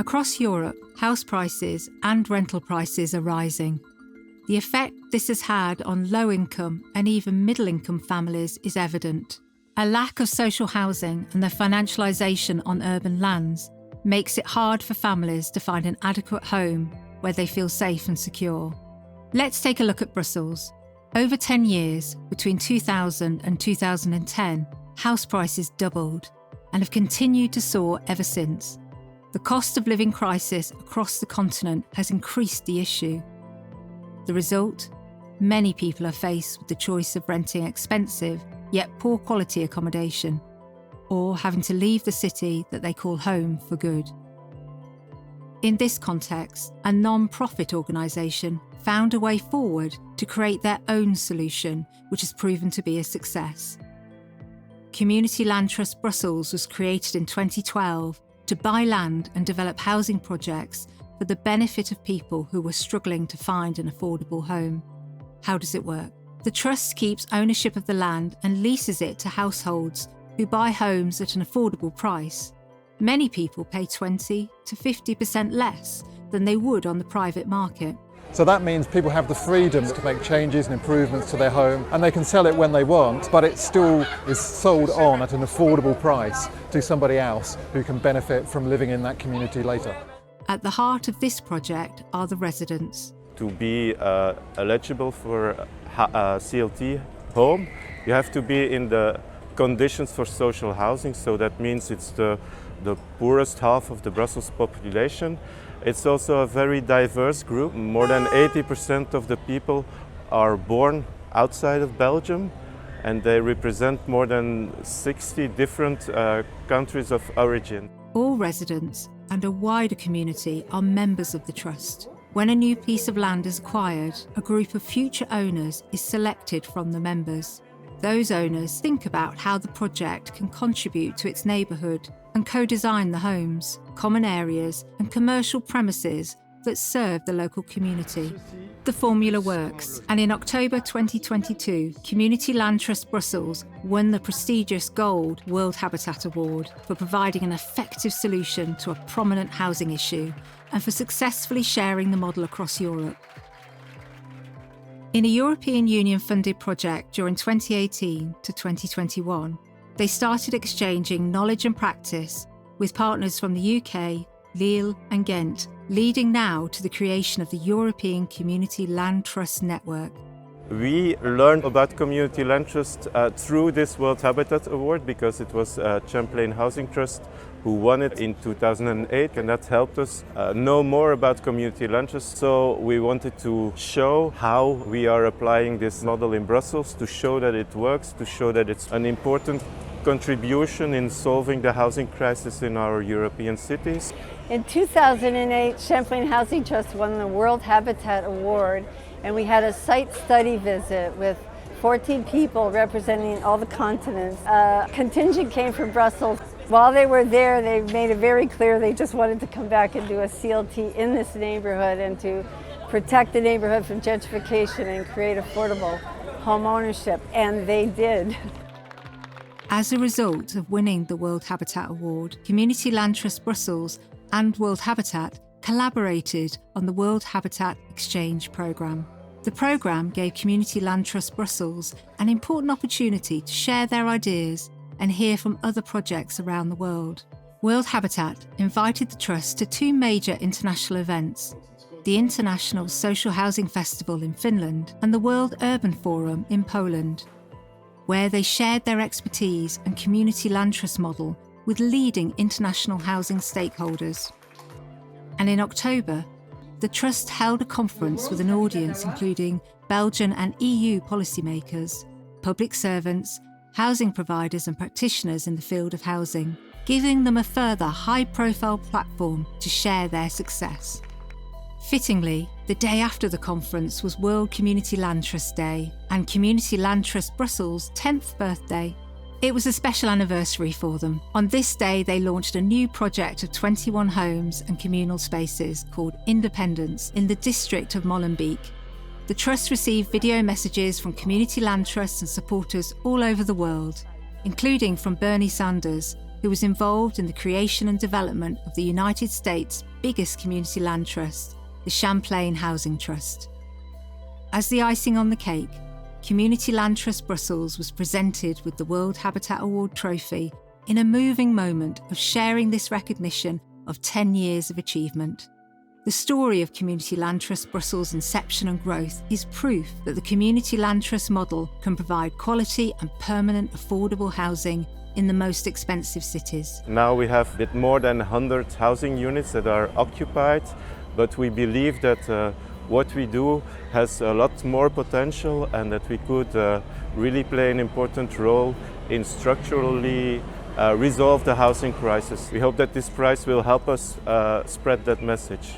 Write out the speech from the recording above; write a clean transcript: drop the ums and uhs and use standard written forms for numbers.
Across Europe, house prices and rental prices are rising. The effect this has had on low-income and even middle-income families is evident. A lack of social housing and the financialisation on urban lands makes it hard for families to find an adequate home where they feel safe and secure. Let's take a look at Brussels. Over 10 years, between 2000 and 2010, house prices doubled and have continued to soar ever since. The cost of living crisis across the continent has increased the issue. The result? Many people are faced with the choice of renting expensive yet poor quality accommodation, or having to leave the city that they call home for good. In this context, a non-profit organisation found a way forward to create their own solution, which has proven to be a success. Community Land Trust Brussels was created in 2012 to buy land and develop housing projects for the benefit of people who were struggling to find an affordable home. How does it work? The Trust keeps ownership of the land and leases it to households who buy homes at an affordable price. Many people pay 20 to 50% less than they would on the private market. So that means people have the freedom to make changes and improvements to their home, and they can sell it when they want, but it still is sold on at an affordable price to somebody else who can benefit from living in that community later. At the heart of this project are the residents. To be eligible for a CLT home, you have to be in the conditions for social housing, so that means it's the poorest half of the Brussels population. It's also a very diverse group. More than 80% of the people are born outside of Belgium, and they represent more than 60 different countries of origin. All residents and a wider community are members of the Trust. When a new piece of land is acquired, a group of future owners is selected from the members. Those owners think about how the project can contribute to its neighbourhood and co-design the homes, common areas and commercial premises that serve the local community. The formula works, and in October 2022, Community Land Trust Brussels won the prestigious Gold World Habitat Award for providing an effective solution to a prominent housing issue and for successfully sharing the model across Europe. In a European Union-funded project during 2018 to 2021, they started exchanging knowledge and practice with partners from the UK, Lille and Ghent, leading now to the creation of the European Community Land Trust Network. We learned about Community Land Trust through this World Habitat Award, because it was Champlain Housing Trust who won it in 2008, and that helped us know more about Community Land Trust. So we wanted to show how we are applying this model in Brussels, to show that it works, to show that it's an important contribution in solving the housing crisis in our European cities. In 2008, Champlain Housing Trust won the World Habitat Award, and we had a site study visit with 14 people representing all the continents. A contingent came from Brussels. While they were there, they made it very clear they just wanted to come back and do a CLT in this neighborhood and to protect the neighborhood from gentrification and create affordable home ownership, and they did. As a result of winning the World Habitat Award, Community Land Trust Brussels and World Habitat collaborated on the World Habitat Exchange Programme. The programme gave Community Land Trust Brussels an important opportunity to share their ideas and hear from other projects around the world. World Habitat invited the Trust to two major international events, the International Social Housing Festival in Finland and the World Urban Forum in Poland, where they shared their expertise and Community Land Trust model with leading international housing stakeholders. And in October, the Trust held a conference with an audience including Belgian and EU policymakers, public servants, housing providers and practitioners in the field of housing, giving them a further high-profile platform to share their success. Fittingly, the day after the conference was World Community Land Trust Day and Community Land Trust Brussels' 10th birthday. It was a special anniversary for them. On this day, they launched a new project of 21 homes and communal spaces called Independence in the district of Molenbeek. The Trust received video messages from Community Land Trusts and supporters all over the world, including from Bernie Sanders, who was involved in the creation and development of the United States' biggest community land trust, the Champlain Housing Trust. As the icing on the cake, Community Land Trust Brussels was presented with the World Habitat Award trophy in a moving moment of sharing this recognition of 10 years of achievement. The story of Community Land Trust Brussels' inception and growth is proof that the Community Land Trust model can provide quality and permanent affordable housing in the most expensive cities. Now we have a bit more than 100 housing units that are occupied, but we believe that what we do has a lot more potential and that we could really play an important role in structurally resolve the housing crisis. We hope that this prize will help us spread that message.